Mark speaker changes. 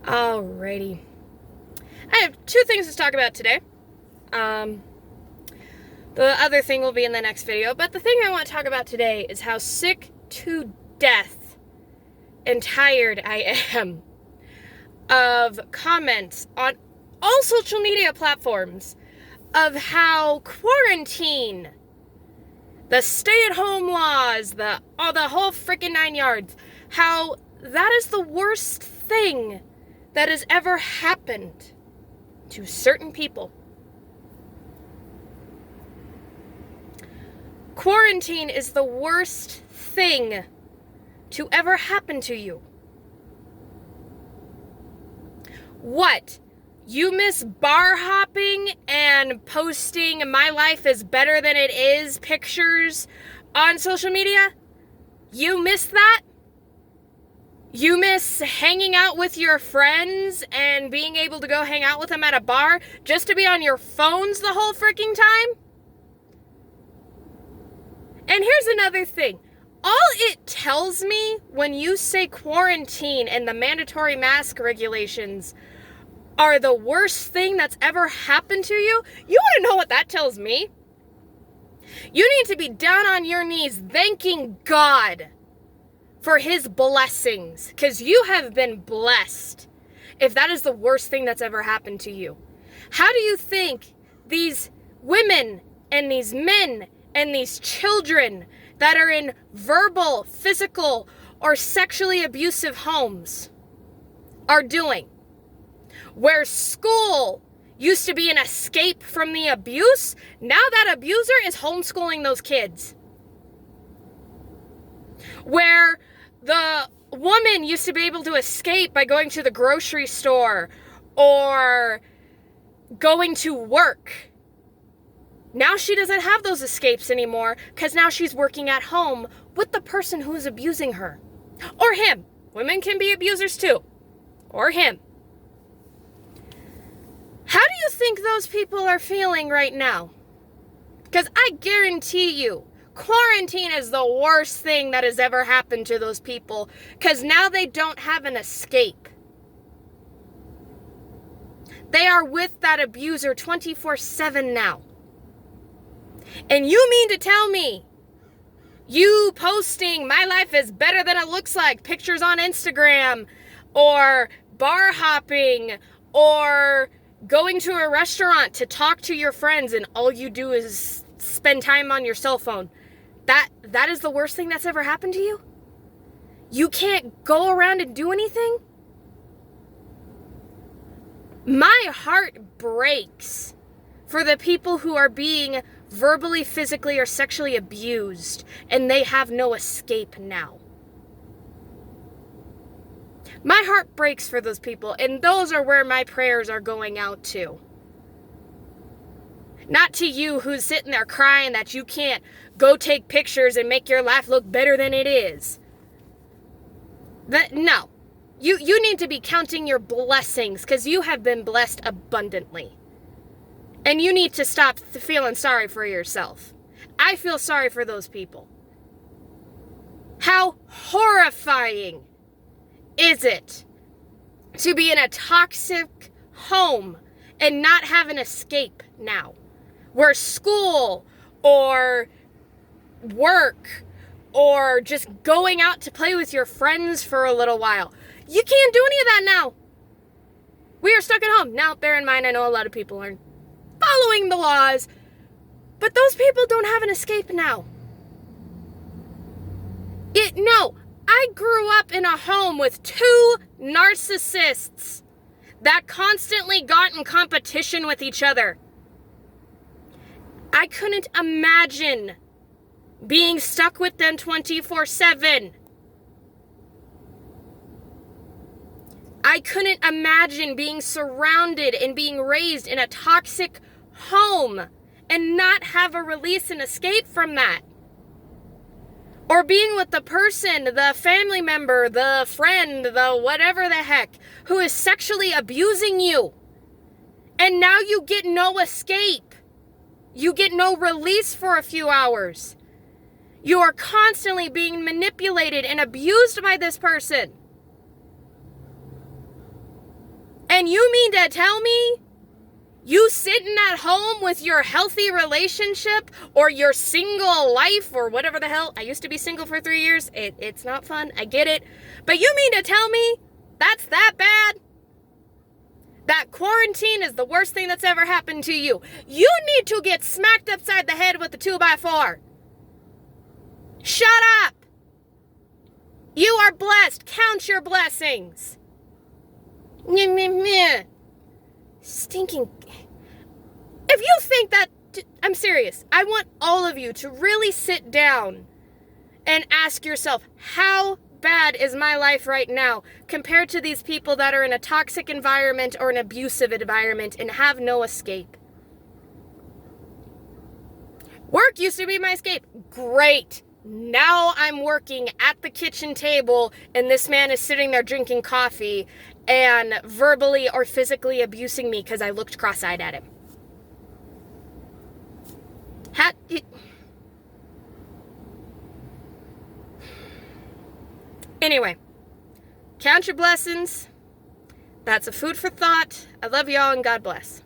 Speaker 1: Alrighty. I have two things to talk about today. The other thing will be in the next video, but the thing I want to talk about today is how sick to death and tired I am of comments on all social media platforms of how quarantine, the stay-at-home laws, the whole freaking 9 yards, how that is the worst thing that has ever happened to certain people. Quarantine is the worst thing to ever happen to you. What? You miss bar hopping and posting my life is better than it is pictures on social media? You miss that? You miss hanging out with your friends and being able to go hang out with them at a bar just to be on your phones the whole freaking time? And here's another thing. All it tells me when you say quarantine and the mandatory mask regulations are the worst thing that's ever happened to you, you want to know what that tells me? You need to be down on your knees thanking God for his blessings, because you have been blessed if that is the worst thing that's ever happened to you. How do you think these women and these men and these children that are in verbal, physical, or sexually abusive homes are doing? Where school used to be an escape from the abuse, now that abuser is homeschooling those kids. Where the woman used to be able to escape by going to the grocery store or going to work. Now she doesn't have those escapes anymore because now she's working at home with the person who's abusing her. Or him. Women can be abusers too. Or him. How do you think those people are feeling right now? Because I guarantee you, quarantine is the worst thing that has ever happened to those people because now they don't have an escape. They are with that abuser 24/7 now. And you mean to tell me you posting my life is better than it looks like, pictures on Instagram, or bar hopping, or going to a restaurant to talk to your friends and all you do is spend time on your cell phone, that is the worst thing that's ever happened to you? You can't go around and do anything? My heart breaks for the people who are being verbally, physically, or sexually abused and they have no escape now. My heart breaks for those people, and those are where my prayers are going out to. Not to you who's sitting there crying that you can't go take pictures and make your life look better than it is. No. You need to be counting your blessings because you have been blessed abundantly. And you need to stop feeling sorry for yourself. I feel sorry for those people. How horrifying is it to be in a toxic home and not have an escape now? Where school or work or just going out to play with your friends for a little while, you can't do any of that now. We are stuck at home. Now, bear in mind, I know a lot of people are following the laws, but those people don't have an escape now. No. I grew up in a home with two narcissists that constantly got in competition with each other. I couldn't imagine being stuck with them 24/7. I couldn't imagine being surrounded and being raised in a toxic home and not have a release and escape from that. Or being with the person, the family member, the friend, the whatever the heck, who is sexually abusing you. And now you get no escape. You get no release for a few hours. You are constantly being manipulated and abused by this person. And you mean to tell me you sitting at home with your healthy relationship or your single life or whatever the hell? I used to be single for 3 years. It's not fun. I get it. But you mean to tell me that's that bad? That quarantine is the worst thing that's ever happened to you. You need to get smacked upside the head with a 2x4. Shut up. You are blessed. Count your blessings. Stinking. If you think that, I'm serious. I want all of you to really sit down and ask yourself, how bad is my life right now compared to these people that are in a toxic environment or an abusive environment and have no escape? Work used to be my escape. Great. Now I'm working at the kitchen table and this man is sitting there drinking coffee and verbally or physically abusing me because I looked cross-eyed at him. Anyway, count your blessings. That's a food for thought. I love y'all and God bless.